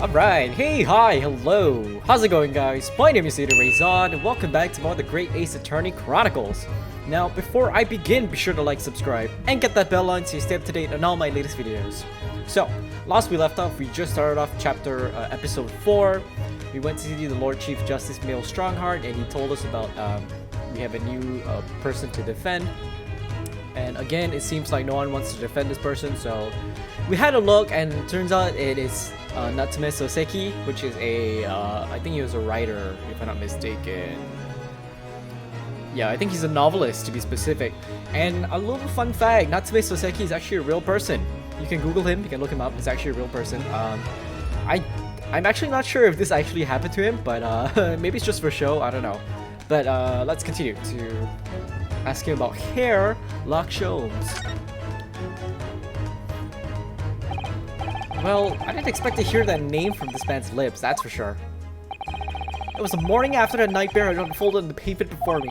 Alright, hey, hi, hello. How's it going, guys? My name is ZetaRayZod, and welcome back to more of the Great Ace Attorney Chronicles. Now, before I begin, be sure to like, subscribe, and get that bell on so you stay up to date on all my latest videos. So, last we left off, we just started off episode 4. We went to see the Lord Chief Justice Mail Strongheart, and he told us about, we have a new person to defend. And again, it seems like no one wants to defend this person, so we had a look, and it turns out it is Natsume-san, which is I think he was a writer, if I'm not mistaken. Yeah, I think he's a novelist, to be specific. And a little fun fact, Natsume-san is actually a real person. You can Google him, you can look him up, he's actually a real person. I'm actually not sure if this actually happened to him, but maybe it's just for show, I don't know. But let's continue to ask him about hair, Sholmes. Well, I didn't expect to hear that name from this man's lips, that's for sure. It was the morning after the nightmare had unfolded on the pavement before me.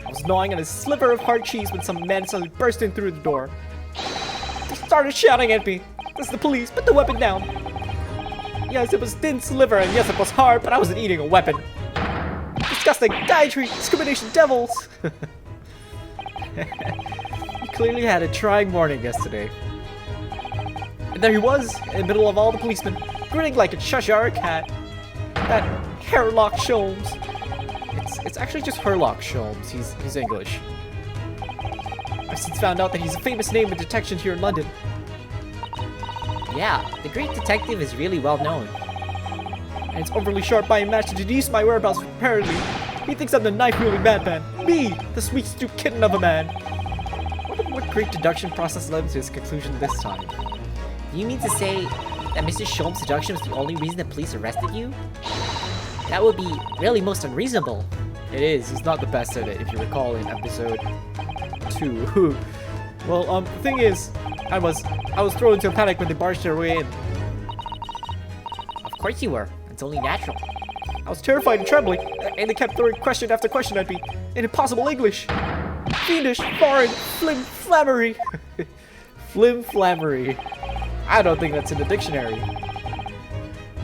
I was gnawing on a sliver of hard cheese when some men suddenly burst in through the door. They started shouting at me. "This is the police, put the weapon down." Yes, it was thin sliver, and yes, it was hard, but I wasn't eating a weapon. Disgusting, dietary, discrimination devils! He clearly had a trying morning yesterday. And there he was, in the middle of all the policemen, grinning like a Cheshire cat. That hairlock Sholmes. It's actually just Herlock Sholmes. He's English. I've since found out that he's a famous name in detection here in London. Yeah, the great detective is really well known. And it's overly sharp by a match to deduce my whereabouts apparently. He thinks I'm the knife-wielding madman. Me, the sweet stupid kitten of a man. What great deduction process led to his conclusion this time? You mean to say that Mr. Sholmes' deduction was the only reason the police arrested you? That would be really most unreasonable. It is. He's not the best at it, if you recall in episode 2. Well, the thing is, I was thrown into a panic when they barged their way in. Of course you were. It's only natural. I was terrified and trembling, and they kept throwing question after question at me in impossible English. Fiendish, foreign, flim-flammery. Flim-flammery. I don't think that's in the dictionary.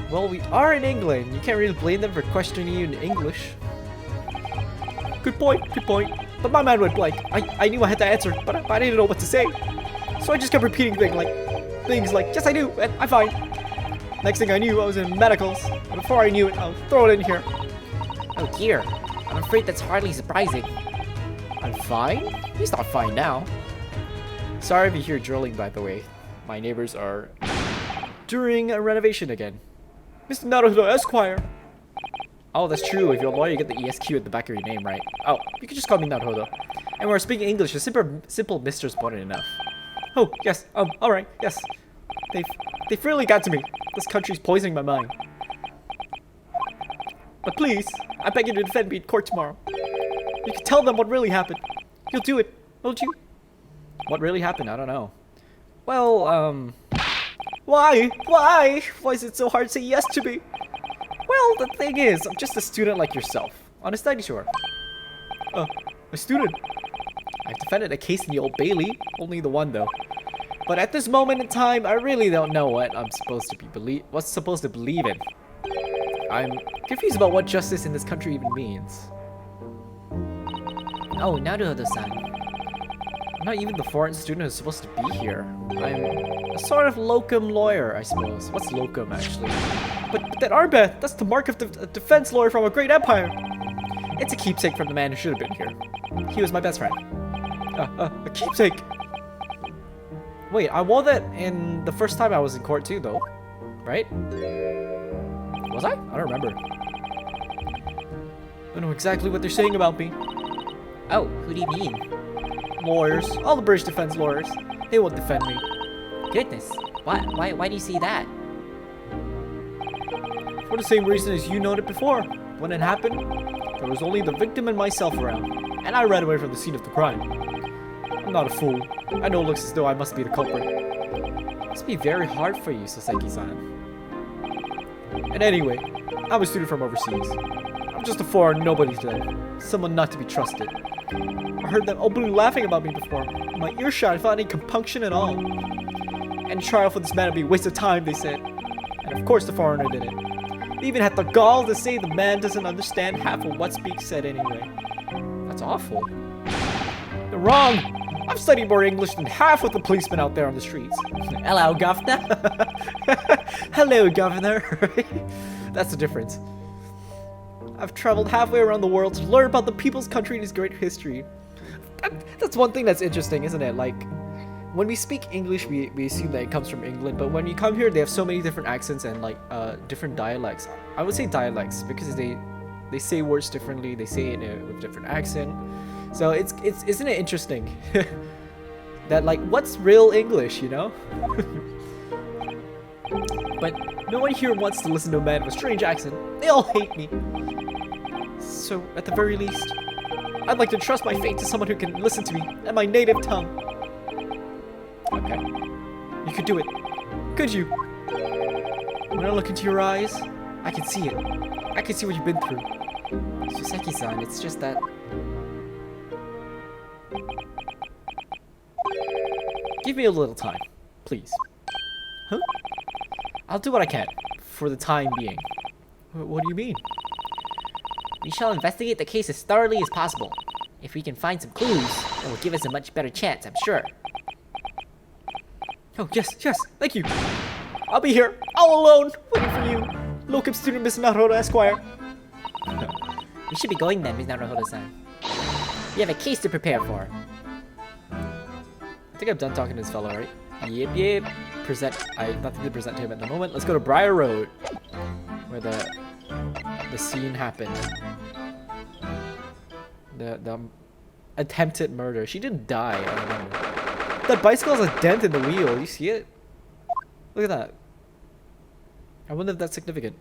Well, we are in England. You can't really blame them for questioning you in English. Good point. But my mind went blank. I knew I had to answer, but I didn't know what to say. So I just kept repeating things like, yes I do, and I'm fine. Next thing I knew, I was in medicals. And before I knew it, I was thrown in here. Oh dear, I'm afraid that's hardly surprising. I'm fine? He's not fine now. Sorry if you hear drilling, by the way. My neighbors are doing a renovation again. Mr. Naruto Esquire. Oh, that's true. If you're a lawyer, you get the ESQ at the back of your name, right? Oh, you can just call me Naruto. And we're speaking English. A simple Mr. is more than enough. Oh, yes. Alright. Yes. They've really got to me. This country's poisoning my mind. But please, I beg you to defend me in court tomorrow. You can tell them what really happened. You'll do it, won't you? What really happened? I don't know. Well, why? Why is it so hard to say yes to me? Well, the thing is, I'm just a student like yourself, on a study tour. A student? I've defended a case in the Old Bailey, only the one though. But at this moment in time, I really don't know what I'm supposed to believe in. I'm confused about what justice in this country even means. Oh, Naruto-san. I'm not even the foreign student who's supposed to be here. I'm a sort of locum lawyer, I suppose. What's locum, actually? But that armband, that's the mark of a defense lawyer from a great empire. It's a keepsake from the man who should have been here. He was my best friend. A keepsake? Wait, I wore that in the first time I was in court too, though. Right? Was I? I don't remember. I don't know exactly what they're saying about me. Oh, who do you mean? Lawyers. All the British defense lawyers. They won't defend me. Goodness. Why do you say that? For the same reason as you noted before. When it happened, there was only the victim and myself around. And I ran away from the scene of the crime. I'm not a fool. I know it looks as though I must be the culprit. It must be very hard for you, Saseki-san. And anyway, I'm a student from overseas. I'm just a foreign nobody today. Someone not to be trusted. I heard them openly laughing about me before. In my earshot, I felt any compunction at all. Any trial for this man would be a waste of time, they said. And of course the foreigner did it. They even had the gall to say the man doesn't understand half of what's being said anyway. That's awful. You're wrong! I've studied more English than half of the policemen out there on the streets. Hello, Governor. Hello, Governor. That's the difference. I've traveled halfway around the world to learn about the people's country and its great history. That's one thing that's interesting, isn't it? Like, when we speak English, we assume that it comes from England, but when you come here, they have so many different accents and like different dialects. I would say dialects because they say words differently. They say it with different accent. So it's isn't it interesting that like what's real English, you know? But no one here wants to listen to a man with a strange accent. They all hate me. So at the very least, I'd like to trust my fate to someone who can listen to me in my native tongue. Okay. You could do it. Could you? When I look into your eyes, I can see it. I can see what you've been through. Suseki-san, it's just that... Give me a little time, please. Huh? I'll do what I can, for the time being. What do you mean? We shall investigate the case as thoroughly as possible. If we can find some clues, it will give us a much better chance, I'm sure. Oh, yes, thank you. I'll be here, all alone, waiting for you. Locum student Miss Naruto Esquire. We should be going then, Ms. Naruhodo-san. We have a case to prepare for. I think I'm done talking to this fellow, right? Yep. I have nothing to present to him at the moment. Let's go to Briar Road, where the scene happened. The attempted murder. She didn't die, I remember. That bicycle has a dent in the wheel. You see it? Look at that. I wonder if that's significant.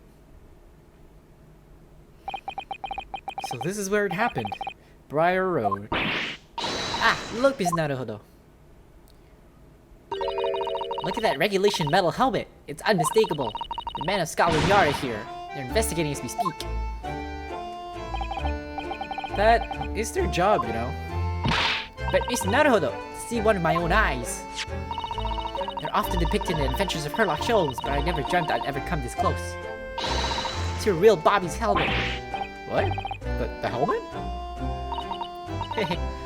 So this is where it happened. Briar Road. Ah, look, Ms. Naruhodo. Look at that regulation metal helmet. It's unmistakable. The men of Scotland Yard are here. They're investigating as we speak. That is their job, you know. But Mr. Naruhodo, to see one of my own eyes. They're often depicted in the adventures of Sherlock Holmes, but I never dreamt I'd ever come this close. It's your real Bobby's helmet. What? The helmet?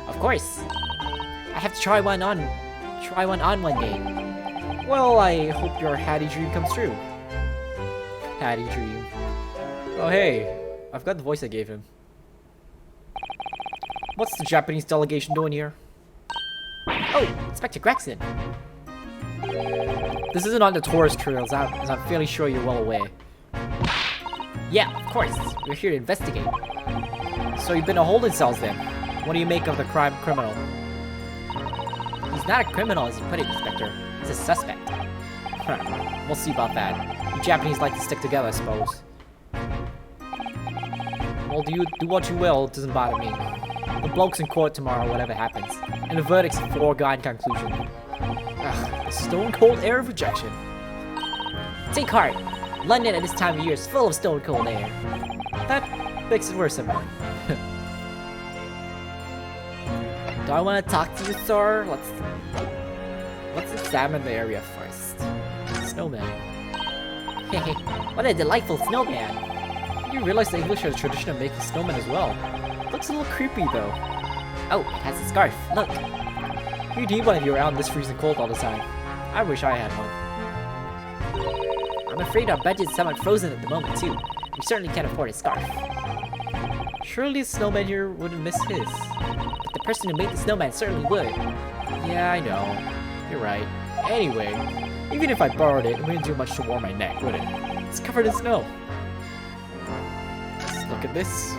Of course. I have to try one on one day. Well, I hope your Hattie dream comes true. Hattie dream. Oh hey, I've got the voice I gave him. What's the Japanese delegation doing here? Oh, Inspector Gregson. This isn't on the tourist trails, as I'm fairly sure you're well aware. Yeah, of course. We're here to investigate. So you've been to holding cells then? What do you make of the criminal? He's not a criminal, as you put it, Inspector. He's a suspect. Huh. We'll see about that. You Japanese like to stick together, I suppose. Well, do what you will, it doesn't bother me. The bloke's in court tomorrow, whatever happens. And the verdict's a foregone conclusion. Ugh, a stone-cold air of rejection. Take heart. London at this time of year is full of stone-cold air. That makes it worse somehow. Do I want to talk to you, sir? Let's examine the area first. Snowman. Hey, what a delightful snowman. You realize the English have a tradition of making snowmen as well. Looks a little creepy though. Oh, it has a scarf. Look. You'd need one if you were out in this freezing cold all the time. I wish I had one. I'm afraid our budget's somewhat frozen at the moment too. We certainly can't afford a scarf. Surely the snowman here wouldn't miss his. But the person who made the snowman certainly would. Yeah, I know. You're right. Anyway, even if I borrowed it, it wouldn't do much to warm my neck, would it? It's covered in snow. Let's look at this.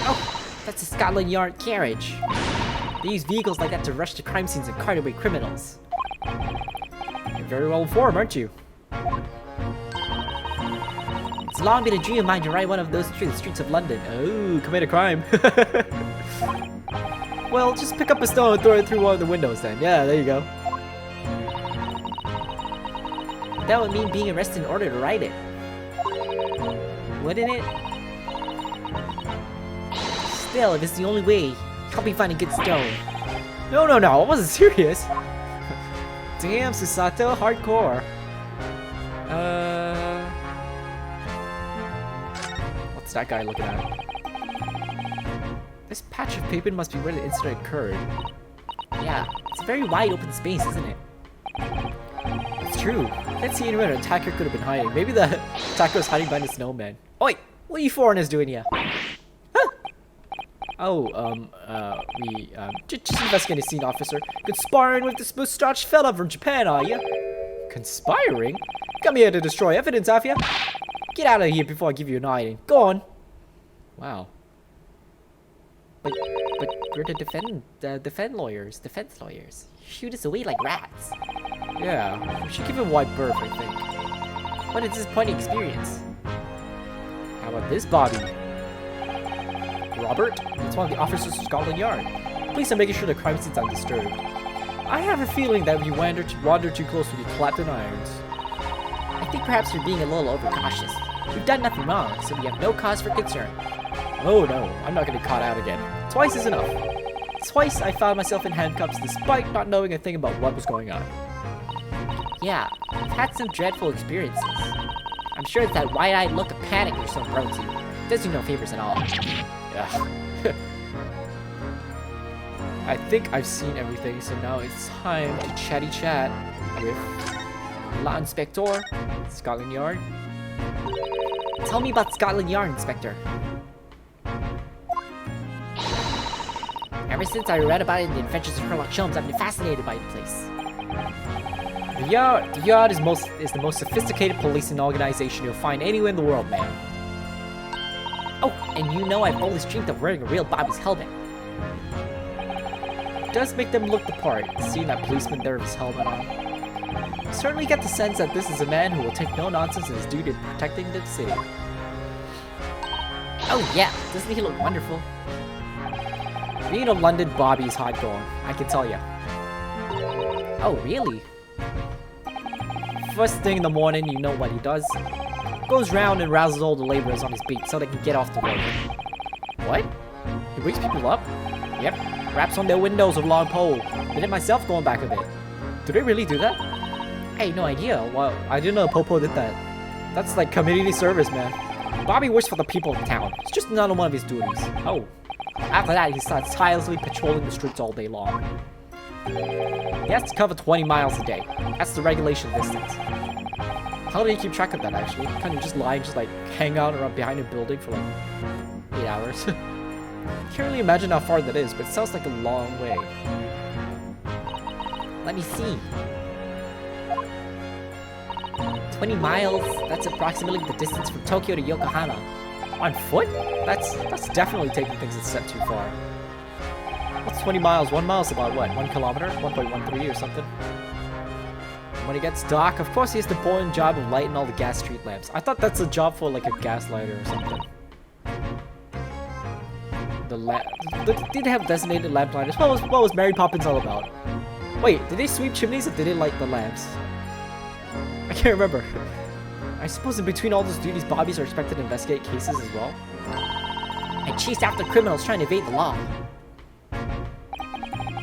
Oh, that's a Scotland Yard carriage. They use vehicles like that to rush to crime scenes and cart away criminals. You're very well informed, aren't you? It's long been a dream of mine to ride one of those through the streets of London. Oh, commit a crime. Well, just pick up a stone and throw it through one of the windows then. Yeah, there you go. That would mean being arrested in order to ride it. Wouldn't it? Still, if it's the only way, help me find a good stone. No, I wasn't serious. Damn, Susato, hardcore. What's that guy looking at? This patch of pavement must be where the incident occurred. Yeah, it's a very wide open space, isn't it? It's true. I can't see anywhere an attacker could have been hiding. Maybe the attacker was hiding behind the snowman. Oi! What are you foreigners doing here? Huh? Oh, just investigating the scene, officer. Conspiring with this mustached fella from Japan, are you? Conspiring? Come here to destroy evidence, have you? Get out of here before I give you an hiding. Go on. Wow. But we're the defense lawyers. Shoot us away like rats. Yeah, we should give him wide berth, I think. What a disappointing experience. How about this, Bobby? Robert? It's one of the officers of Scotland Yard. Please, I'm making sure the crime scene's undisturbed. I have a feeling that if you wander too close, we'll be clapped in irons. I think perhaps you're being a little overcautious. We've done nothing wrong, so we have no cause for concern. Oh no, I'm not getting caught out again. Twice is enough. Twice I found myself in handcuffs despite not knowing a thing about what was going on. Yeah, I've had some dreadful experiences. I'm sure it's that wide-eyed look of panic you're so prone to. It does you no favors at all. Yeah. I think I've seen everything, so now it's time to Chatty Chat with La Inspector, Scotland Yard. Tell me about Scotland Yard, Inspector. Ever since I read about it in the Adventures of Sherlock Sholmes, I've been fascinated by the place. The Yard is the most sophisticated policing organization you'll find anywhere in the world, man. Oh, and you know I've always dreamed of wearing a real Bobby's helmet. It does make them look the part, seeing that policeman there with his helmet on. You certainly get the sense that this is a man who will take no nonsense in his duty of protecting the city. Oh yeah, doesn't he look wonderful? Being a London Bobby is hard going, I can tell ya. Oh really? First thing in the morning, you know what he does. Goes round and rouses all the laborers on his beat so they can get off the road. What? He wakes people up? Yep. Raps on their windows with a long pole. Did it myself going back a bit. Do they really do that? I had no idea. Well, I didn't know Popo did that. That's like community service, man. Bobby works for the people of town. It's just another one of his duties. Oh. After that, he starts tirelessly patrolling the streets all day long. He has to cover 20 miles a day. That's the regulation distance. How do you keep track of that, actually? Kind of just lying, just like hang out around behind a building for like 8 hours. Can't really imagine how far that is, but it sounds like a long way. Let me see. 20 miles, that's approximately the distance from Tokyo to Yokohama. On foot? That's definitely taking things a step too far. What's 20 miles? 1 mile's about what? 1 kilometer? 1.13 or something? When it gets dark, of course he has the boring job of lighting all the gas street lamps. I thought that's a job for like a gas lighter or something. Did they have designated lamp lighters? What was Mary Poppins all about? Wait, did they sweep chimneys or did they light the lamps? I can't remember. I suppose in between all those duties, Bobbies are expected to investigate cases as well. I chased after criminals trying to evade the law.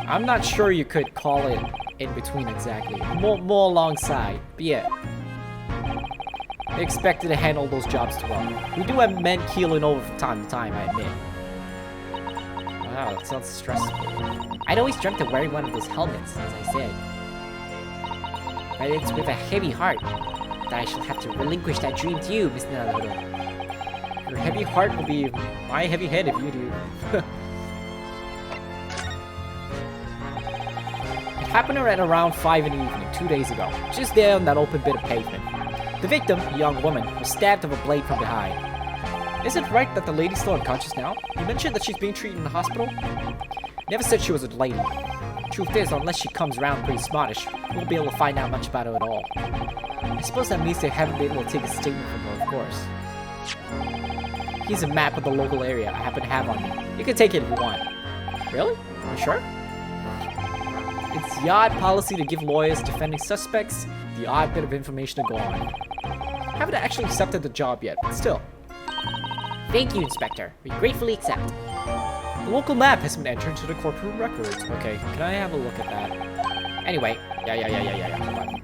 I'm not sure you could call it in between exactly. More alongside, but yeah. They expected to handle those jobs too well. We do have men keeling over from time to time, I admit. Wow, that sounds stressful. I'd always dreamt of wearing one of those helmets, as I said. But it's with a heavy heart that I shall have to relinquish that dream to you, Mr. Naruto. Your heavy heart will be my heavy head if you do. It happened at around 5 in the evening, 2 days ago, just there on that open bit of pavement. The victim, a young woman, was stabbed with a blade from behind. Is it right that the lady's still unconscious now? You mentioned that she's being treated in the hospital? Never said she was a lady. Truth is, unless she comes around pretty smartish, we won't be able to find out much about her at all. I suppose that means they haven't been able to take a statement from her, of course. Here's a map of the local area I happen to have on me. You can take it if you want. Really? You sure? It's Yard policy to give lawyers defending suspects the odd bit of information to go on. I haven't actually accepted the job yet, but still. Thank you, Inspector. We gratefully accept. The local map has been entered into the courtroom records. Okay, can I have a look at that? Anyway, yeah, hold on.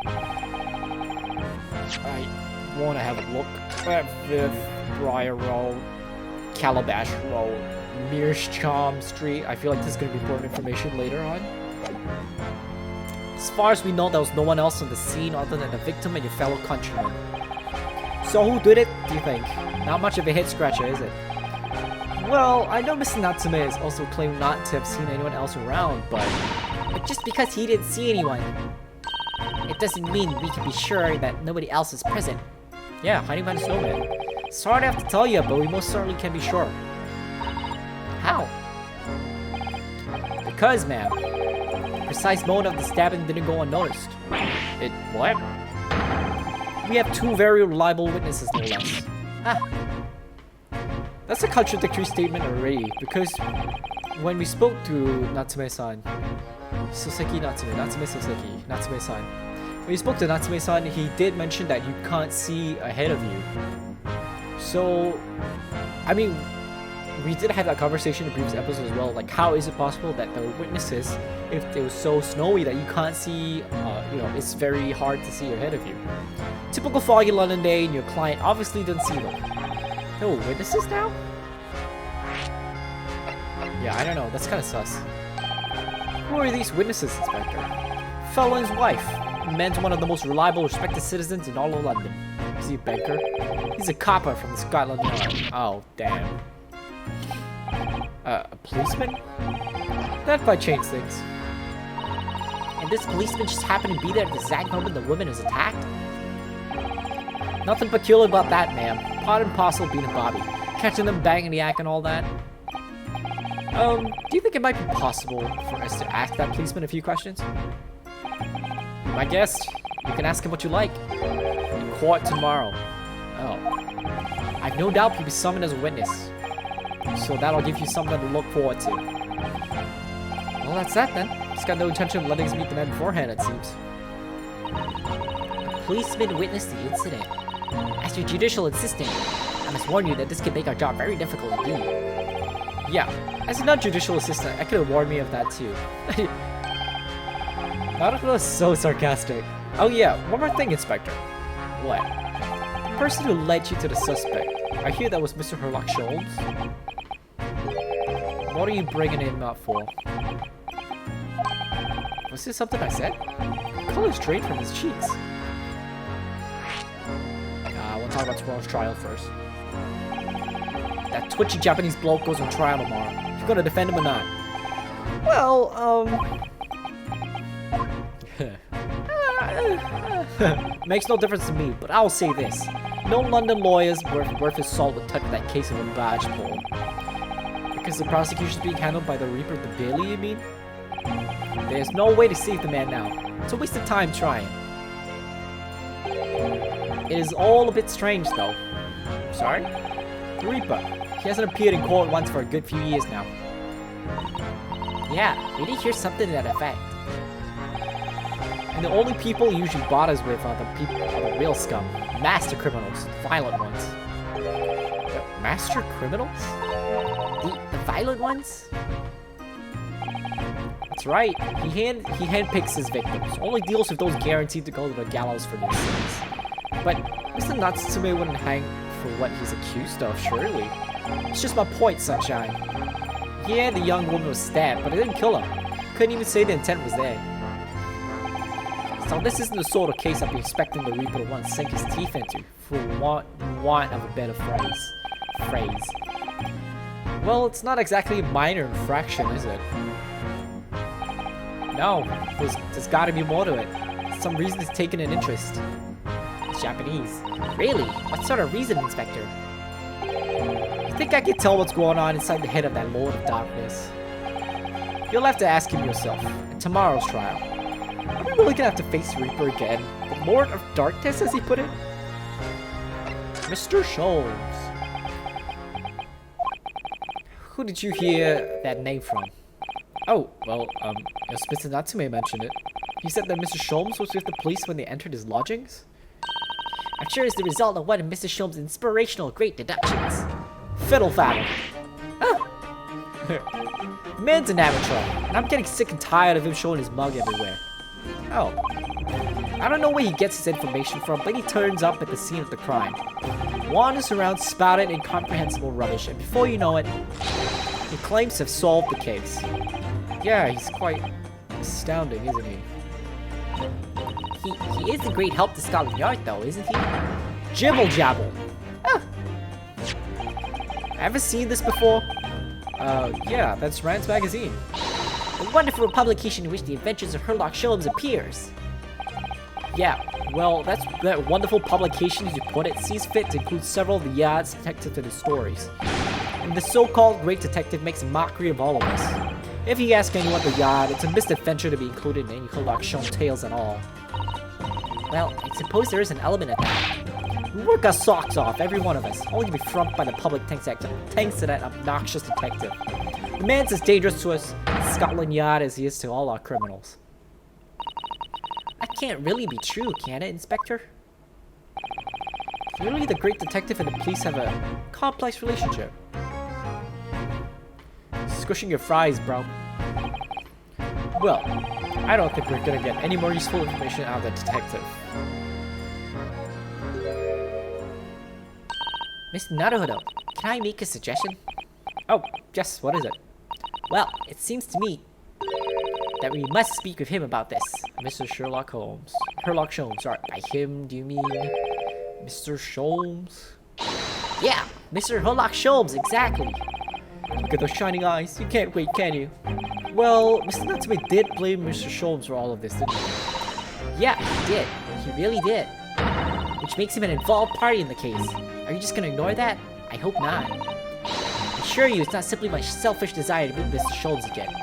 I want to have a look at this Briar Road. Calabash Road, Mearsham Street. I feel like this is gonna be important information later on. As far as we know, there was no one else on the scene other than the victim and your fellow countrymen. So who did it, do you think? Not much of a head scratcher, is it? Well, I know Mr. Natsume has also claimed not to have seen anyone else around, but just because he didn't see anyone, it doesn't mean we can be sure that nobody else is present. Yeah, hiding behind a snowman. Sorry to have to tell you, but we most certainly can be sure. How? Because, ma'am, the precise mode of the stabbing didn't go unnoticed. It what? We have two very reliable witnesses, no less. Ah. That's a contradictory statement already, because when we spoke to Natsume-san, Natsume-san. When you spoke to Natsume-san, he did mention that you can't see ahead of you. So, I mean, we did have that conversation in previous episodes as well. Like, how is it possible that the witnesses, if it was so snowy that you can't see, it's very hard to see ahead of you. Typical foggy London day, and your client obviously didn't see them. No witnesses now? Yeah, I don't know. That's kind of sus. Who are these witnesses, Inspector? Fellow and his wife. The man's one of the most reliable, respected citizens in all of London. Is he a banker? He's a copper from the Scotland Yard. Oh, damn. A policeman? That might change things. And this policeman just happened to be there at the exact moment the woman was attacked? Nothing peculiar about that, ma'am. Part and parcel being a Bobby. Catching them banging the act and all that. Do you think it might be possible for us to ask that policeman a few questions? My guest, you can ask him what you like. In court tomorrow. Oh. I've no doubt he'll be summoned as a witness. So that'll give you something to look forward to. Well, that's that then. Just got no intention of letting us meet the man beforehand, it seems. The policeman witnessed the incident. As your judicial assistant, I must warn you that this could make our job very difficult indeed. Yeah, as a non-judicial assistant, I could have warned me of that too. That was so sarcastic. Oh yeah, one more thing, Inspector. What? The person who led you to the suspect. I hear that was Mr. Herlock Sholmes. What are you bringing him up for? Was this something I said? Colors drained from his cheeks. We'll talk about tomorrow's trial first. That twitchy Japanese bloke goes on trial tomorrow. You gonna defend him or not? Well, makes no difference to me, but I'll say this. No London lawyers worth his salt would touch that case of a badge poll. Because the prosecution's being handled by the Reaper of the Bailey, you mean? There's no way to save the man now. It's a waste of time trying. It is all a bit strange, though. Sorry? The Reaper. He hasn't appeared in court once for a good few years now. Yeah, we did hear something to that effect. And the only people he usually bothers with are the real scum. Master criminals. Violent ones. Master criminals? The violent ones? That's right. He handpicks his victims. Only deals with those guaranteed to go to the gallows for their sins. But Mr. Natsume wouldn't hang for what he's accused of, surely. It's just my point, Sunshine. Yeah, the young woman was stabbed, but it didn't kill her. Couldn't even say the intent was there. So this isn't the sort of case I'd be expecting the Reaper to want to sink his teeth into, for want of a better phrase. Well, it's not exactly a minor infraction, is it? No, there's gotta be more to it. Some reason it's taken an interest. It's Japanese. Really? What sort of reason, Inspector? I think I can tell what's going on inside the head of that Lord of Darkness. You'll have to ask him yourself, in tomorrow's trial. Are we really gonna have to face Reaper again? The Lord of Darkness, as he put it? Mr. Sholmes. Who did you hear that name from? Oh, well, Mr. Natsume mentioned it. He said that Mr. Sholmes was with the police when they entered his lodgings? I'm sure it's the result of one of Mr. Sholmes' inspirational great deductions. Fiddle faddle. Ah. The man's an amateur, and I'm getting sick and tired of him showing his mug everywhere. Oh. I don't know where he gets his information from, but he turns up at the scene of the crime. wanders around spouting incomprehensible rubbish, and before you know it, he claims to have solved the case. Yeah, he's quite astounding, isn't he? He is a great help to Scotland Yard, though, isn't he? Jibble jabble. Ah. Ever seen this before? Yeah, that's Rand's magazine. A wonderful publication in which the adventures of Sherlock Sholmes appears. Yeah, well, that's that wonderful publication, as you put it, sees fit to include several of the Yard's detectives in his stories. And the so-called Great Detective makes a mockery of all of us. If you ask anyone at the Yard, it's a misadventure to be included in any Sherlock Sholmes tales at all. Well, I suppose there is an element of that. We work our socks off, every one of us, only to be frumped by the public thanks to that obnoxious detective. The man's as dangerous to us at Scotland Yard as he is to all our criminals. That can't really be true, can it, Inspector? Clearly, the Great Detective and the police have a complex relationship. Squishing your fries, bro. Well, I don't think we're gonna get any more useful information out of the detective. Mr. Naruhodo, can I make a suggestion? Oh, yes, what is it? Well, it seems to me that we must speak with him about this. Mr. Sherlock Holmes. Sherlock Sholmes, sorry. By him, do you mean Mr. Sholmes? Yeah, Mr. Sherlock Sholmes, exactly. Look at those shining eyes. You can't wait, can you? Well, Mr. Natsume did blame Mr. Sholmes for all of this, didn't he? Yeah, he did. He really did. Which makes him an involved party in the case. Are you just gonna ignore that? I hope not. I assure you, it's not simply my selfish desire to meet Mr. Sholmes again.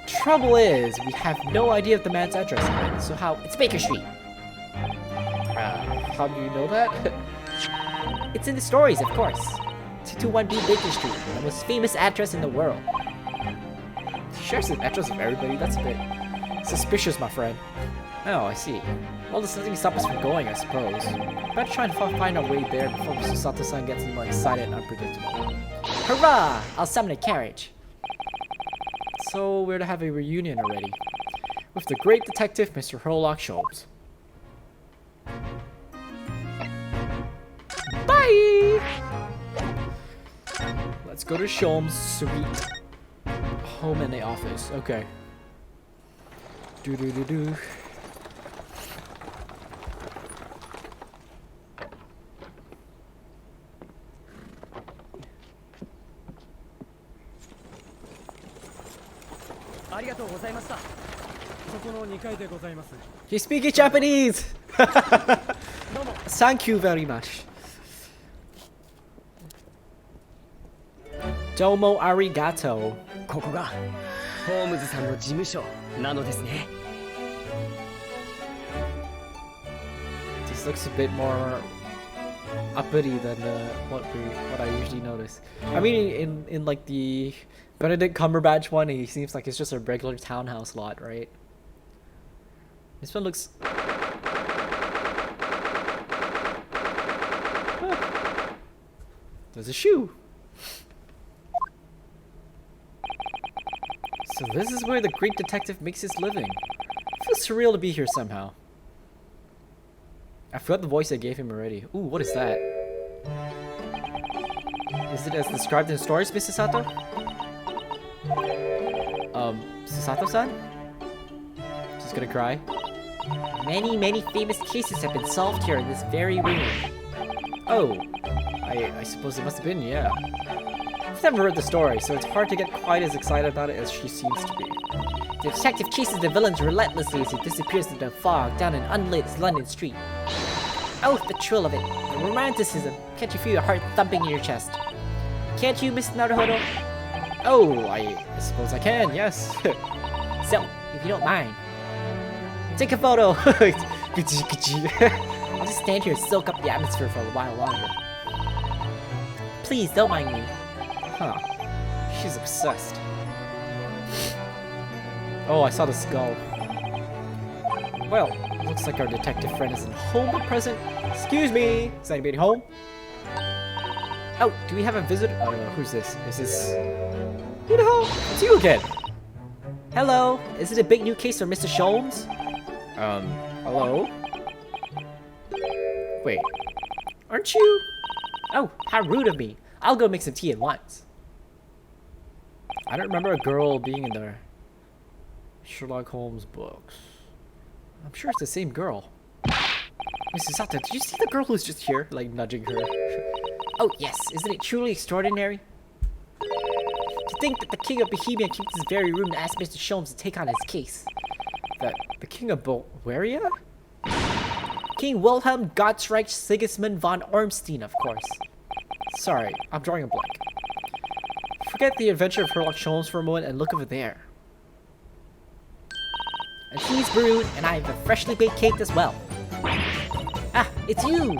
Trouble is, we have no idea of the man's address yet, so how... It's Baker Street. How do you know that? It's in the stories, of course. 221B Baker Street, the most famous address in the world. He shares the address of everybody? That's a bit suspicious, my friend. Oh, I see. Well, there's nothing to stop us from going, I suppose. Better try and find our way there before Mr. Sato-san gets any more excited and unpredictable. Hurrah! I'll summon a carriage. So we're to have a reunion already. With the great detective, Mr. Sherlock Sholmes. Bye! Let's go to Sholmes' suite. Home in the office. Okay. Do. He's speaking Japanese! Thank you very much. Domo arigato. ここがホームズさんの事務所なのですね。 This looks a bit more uppity than what I usually notice. I mean, in like the Benedict Cumberbatch one, he seems like it's just a regular townhouse lot, right? This one looks... Huh. There's a shoe. So this is where the great detective makes his living. It feels surreal to be here somehow. I forgot the voice I gave him already. Ooh, what is that? Is it as described in the stories, Mr. Sato? Sato-san? She's gonna cry. Many famous cases have been solved here in this very room. Oh, I suppose it must have been, yeah. I've never heard the story, so it's hard to get quite as excited about it as she seems to be. The detective chases the villains relentlessly as he disappears into the fog down an unlit London street. Oh, the thrill of it. The romanticism. Can't you feel your heart thumping in your chest? Can't you, Mr. Naruhodo? Oh, I suppose I can, yes. So, if you don't mind, take a photo. I'll just stand here and soak up the atmosphere for a while longer. Please, don't mind me. Huh. She's obsessed. Oh, I saw the skull. Well, looks like our detective friend isn't home at present. Excuse me! Is anybody home? Oh, do we have a visitor? Oh, no, who's this? Is this... Who the hell? It's you again! Hello, is it a big new case for Mr. Sholmes? Hello? Wait, aren't you Oh, how rude of me. I'll go make some tea at once. I don't remember a girl being in the Sherlock Holmes books. I'm sure it's the same girl. Mrs. Sato, did you see the girl who's just here? Like, nudging her. Oh, yes. Isn't it truly extraordinary? To think that the King of Bohemia came to this very room to ask Mr. Sholmes to take on his case. That the King of Bulgaria? King Wilhelm Gottschalk Sigismund von Ormstein, of course. Sorry, I'm drawing a blank. Forget the adventure of Sherlock Holmes for a moment and look over there. A tea's brewed, and I have a freshly baked cake as well. Ah, it's you!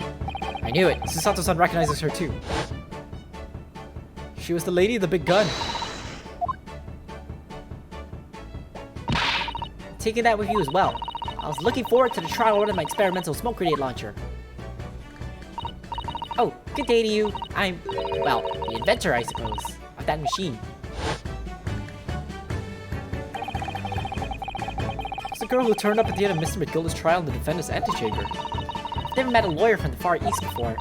I knew it. Susato-san recognizes her too. She was the lady with the big gun. Taking that with you as well. I was looking forward to the trial run of my experimental smoke grenade launcher. Oh, good day to you. I'm, well, the inventor, I suppose, of that machine. It's the girl who turned up at the end of Mr. McGilda's trial in the defendant's antechamber. I've never met a lawyer from the Far East before.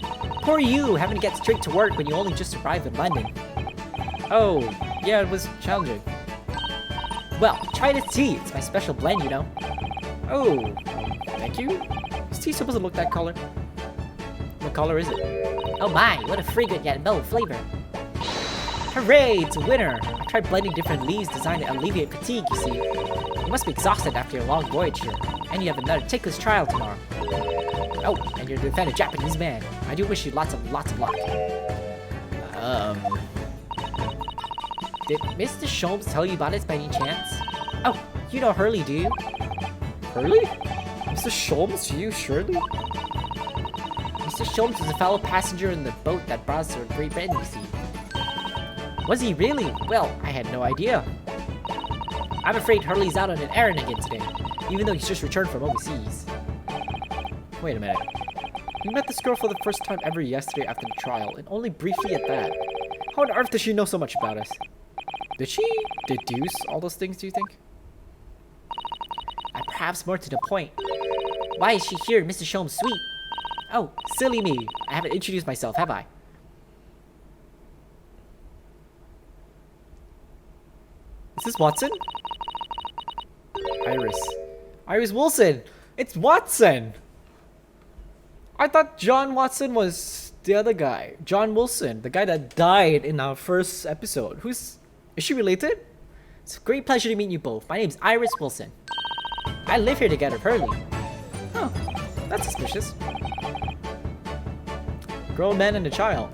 Poor you, having to get straight to work when you only just arrived in London. Oh, yeah, it was challenging. Well, try this tea. It's my special blend, you know. Oh, thank you. Is tea supposed to look that color? What color is it? Oh my, what a fragrant yet mellow flavor. Hooray, it's a winner. I tried blending different leaves designed to alleviate fatigue, you see. You must be exhausted after your long voyage here, and you have another ticklish trial tomorrow. Oh, and you're the defendant Japanese man. I do wish you lots of luck. Did Mr. Sholmes tell you about it by any chance? Oh, you know Hurley, do you? Hurley? Mr. Sholmes, you surely? Mr. Sholmes was a fellow passenger in the boat that brought us to Great Britain, you see. Was he really? Well, I had no idea. I'm afraid Hurley's out on an errand again today, even though he's just returned from overseas. Wait a minute. You met this girl for the first time ever yesterday after the trial, and only briefly at that. How on earth does she know so much about us? Did she deduce all those things, do you think? And perhaps more to the point. Why is she here in Mr. Sholmes' suite? Oh, silly me. I haven't introduced myself, have I? Is this Watson? Iris. Iris Wilson! It's Watson! I thought John Watson was the other guy. John Wilson, the guy that died in our first episode. Is she related? It's a great pleasure to meet you both. My name's Iris Wilson. I live here together with Hurley. Oh, that's suspicious. Grown man and a child.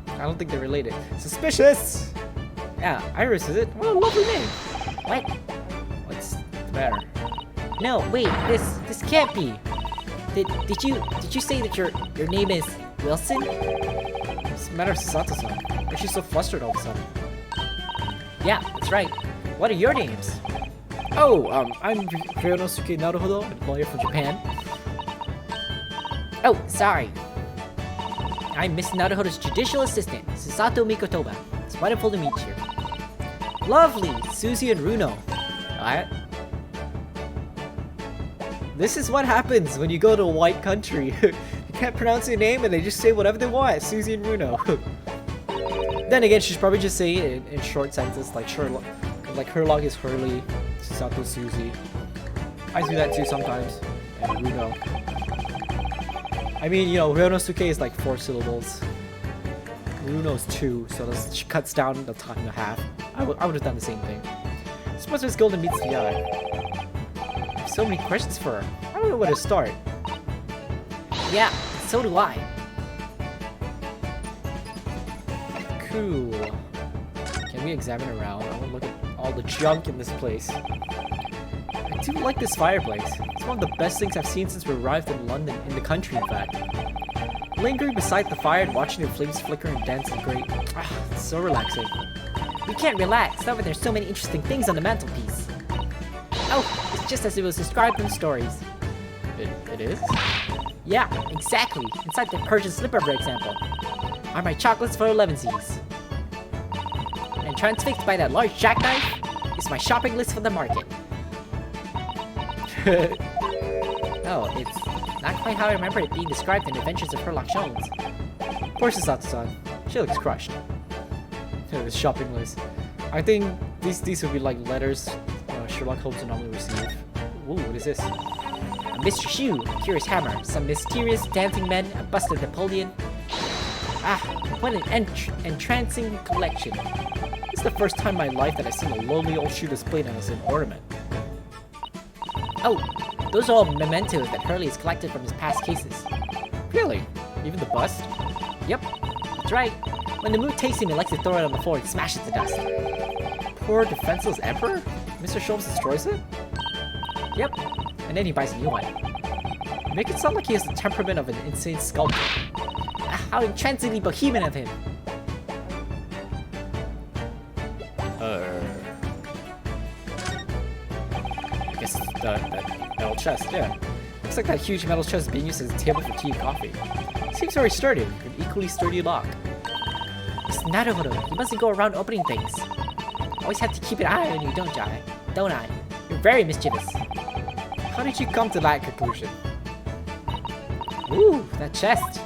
I don't think they're related. Suspicious! Yeah, Iris, is it? What a lovely name. What? What's the matter? No, wait, this can't be. Did you say that your name is Wilson? What's the matter with Sato-san? Why is she so flustered all of a sudden? Yeah, that's right. What are your names? Oh, I'm Ryonosuke Naruhodo, a lawyer from Japan. Oh, sorry. I'm Miss Naruhodo's judicial assistant, Susato Mikotoba. It's wonderful to meet you. Lovely, Susie and Runo. Alright. This is what happens when you go to a white country. You can't pronounce your name and they just say whatever they want. Susie and Runo. Then again, she's probably just saying it in short sentences like Sherlock. Like Herlock is Hurley, Susato Susie. I do that too sometimes. And Runo. I mean, you know, Ryonosuke is like 4 syllables. Runo's 2, so she cuts down the time to half. I would have done the same thing. Suppose Miss Golden meets the eye. I have so many questions for her. I don't know where to start. Yeah, so do I. Cool. Can we examine around? I want to look at all the junk in this place. I do like this fireplace. It's one of the best things I've seen since we arrived in London, in the country in fact. Lingering beside the fire and watching the flames flicker and dance is great. Ah, it's so relaxing. We can't relax, not when there's so many interesting things on the mantelpiece. Oh, it's just as it was described in the stories. It is? Yeah, exactly. Inside the Persian slipper, for example, are my chocolates for 11sies. And transfixed by that large jackknife is my shopping list for the market. Oh, it's not quite how I remember it being described in Adventures of Sherlock Holmes. course it's Natsume-san. She looks crushed. This shopping list. I think these would be like letters Sherlock Holmes would normally receive. Ooh, what is this? A Mr. Shoe, a curious hammer, some mysterious dancing men, a bust of Napoleon. Ah, what an entrancing collection. It's the first time in my life that I've seen a lowly old shoe displayed as an ornament. Oh, those are all mementos that Hurley has collected from his past cases. Really? Even the bust? Yep, that's right. When the mood takes him, he likes to throw it on the floor and smash it to dust. Poor defenseless emperor? Mr. Sholmes destroys it? Yep, and then he buys a new one. Make it sound like he has the temperament of an insane sculptor. How entrancingly bohemian of him! I guess it's that metal chest, yeah. Looks like that huge metal chest is being used as a table for tea and coffee. Seems very sturdy, with an equally sturdy lock. It's Naruhodo. You mustn't go around opening things. Always have to keep an eye on you, don't I? Don't I? You're very mischievous. How did you come to that conclusion? Ooh, that chest.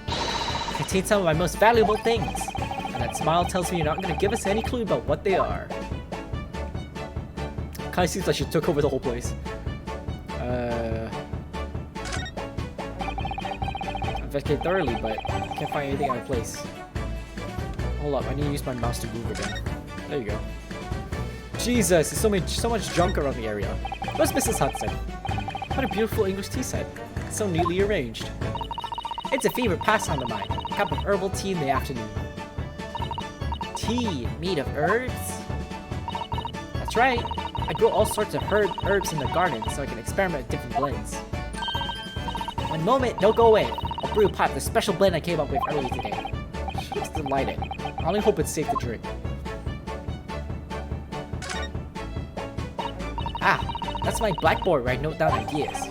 It contains some of my most valuable things. And that smile tells me you're not going to give us any clue about what they are. Kinda seems like she took over the whole place. I investigated thoroughly, but can't find anything out of place. Hold up, I need to use my mouse to move again. There you go. Jesus, there's so much junk around the area. Where's Mrs. Hudson? What a beautiful English tea set. It's so neatly arranged. It's a favorite pastime of mine. A cup of herbal tea in the afternoon. Tea made of herbs? That's right. I grow all sorts of herbs in the garden so I can experiment with different blends. One moment, don't go away. I'll brew a pot of the special blend I came up with earlier today. She looks delighted. I only hope it's safe to drink. Ah, that's my blackboard where I note down ideas.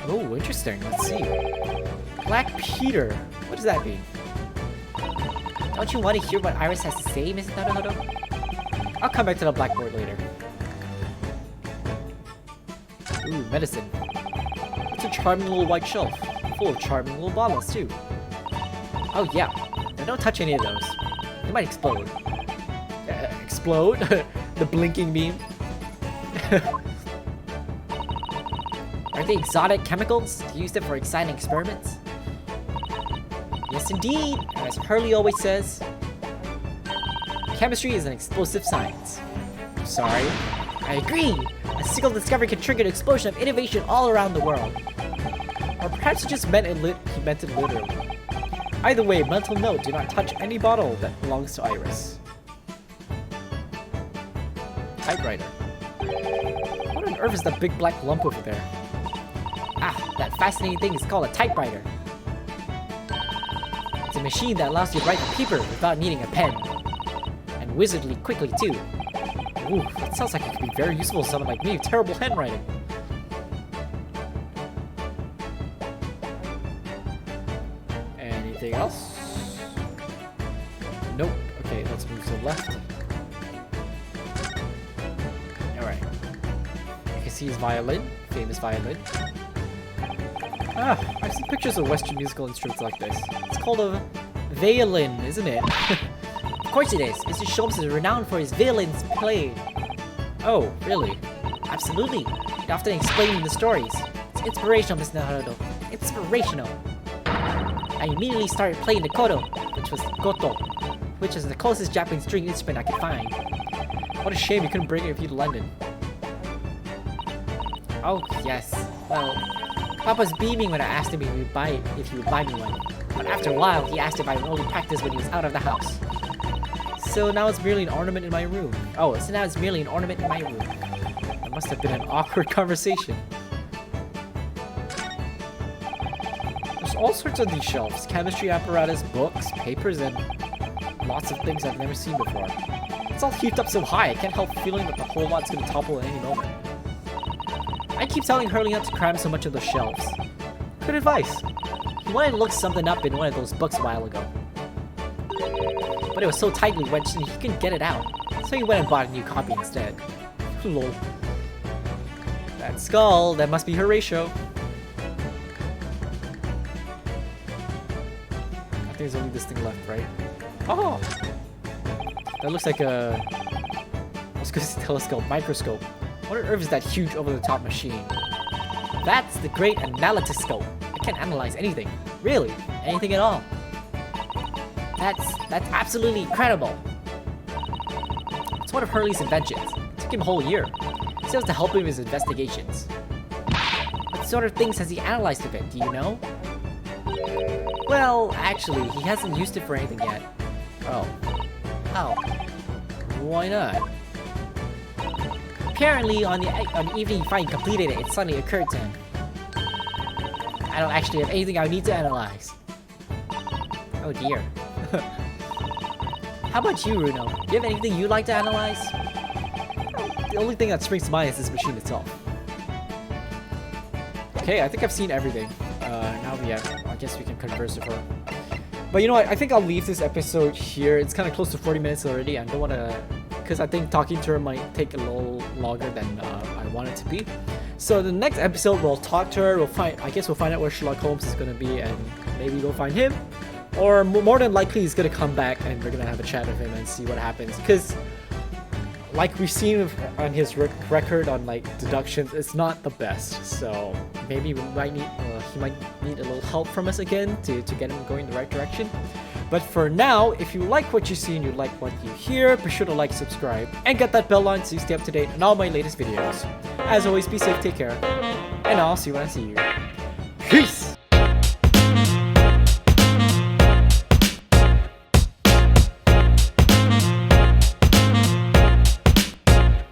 Oh, interesting. Let's see. Black Peter. What does that mean? Don't you want to hear what Iris has to say, Mrs. Naruhodo? I'll come back to the blackboard later. Ooh, medicine. It's a charming little white shelf. Full of charming little bottles, too. Oh, yeah. Now don't touch any of those. They might explode. Explode? The blinking meme? Are they exotic chemicals? Do you use them for exciting experiments? Yes, indeed. And as Hurley always says, chemistry is an explosive science. Sorry. I agree. A single discovery can trigger an explosion of innovation all around the world. Or perhaps he just meant it literally. Either way, mental note, do not touch any bottle that belongs to Iris. Typewriter. What on earth is that big black lump over there? Ah, that fascinating thing is called a typewriter. It's a machine that allows you to write on paper without needing a pen. And wizardly quickly, too. Ooh, that sounds like it could be very useful to someone like me with terrible handwriting. Anything else? Nope. Okay, let's move to the left. Alright. You can see his violin. Famous violin. Ah, I've seen pictures of Western musical instruments like this. It's called a violin, isn't it? Of course it is. Mr. Sholmes is renowned for his violins played. Oh, really? Absolutely. He often explains the stories. It's inspirational, Mr. Naruhodo. Inspirational. I immediately started playing the koto, which is the closest Japanese string instrument I could find. What a shame you couldn't bring it with you to London. Oh, yes. Well, Papa's beaming when I asked him if he would buy me one. But after a while, he asked if I would only practice when he was out of the house. So now it's merely an ornament in my room. Oh, so now it's merely an ornament in my room. That must have been an awkward conversation. There's all sorts of these shelves. Chemistry apparatus, books, papers, and lots of things I've never seen before. It's all heaped up so high, I can't help feeling that the whole lot's gonna topple at any moment. I keep telling Hurley not to cram so much of the shelves. Good advice. He wanted to look something up in one of those books a while ago. But it was so tightly wedged and he couldn't get it out. So he went and bought a new copy instead. Lol. That skull, that must be Horatio. I think think there's only this thing left, right? Oh! That looks like a... Let's go see telescope, microscope. What on earth is that huge over-the-top machine? That's the Great Analytoscope. It can analyze anything. Really, anything at all. That's absolutely incredible. It's one of Hurley's inventions. It took him a whole year. It serves to help him in his investigations. What sort of things has he analyzed of it, do you know? Well, actually, he hasn't used it for anything yet. Oh. How? Why not? Apparently, on the evening he finally completed it, it suddenly occurred to him. I don't actually have anything I need to analyze. Oh dear. How about you, Runo? Do you have anything you'd like to analyze? The only thing that springs to mind is this machine itself. Okay, I think I've seen everything. Now I guess we can converse with her. But you know what? I think I'll leave this episode here. It's kind of close to 40 minutes already. I don't want to... Because I think talking to her might take a little longer than I want it to be. So the next episode, we'll talk to her. I guess we'll find out where Sherlock Holmes is going to be, and maybe we'll find him. Or more than likely, he's going to come back, and we're going to have a chat with him and see what happens. Because, like we've seen on his record on like deductions, it's not the best. So maybe we might need he might need a little help from us again to get him going in the right direction. But for now, if you like what you see and you like what you hear, be sure to like, subscribe, and get that bell on so you stay up to date on all my latest videos. As always, be safe, take care, and I'll see you when I see you. Peace!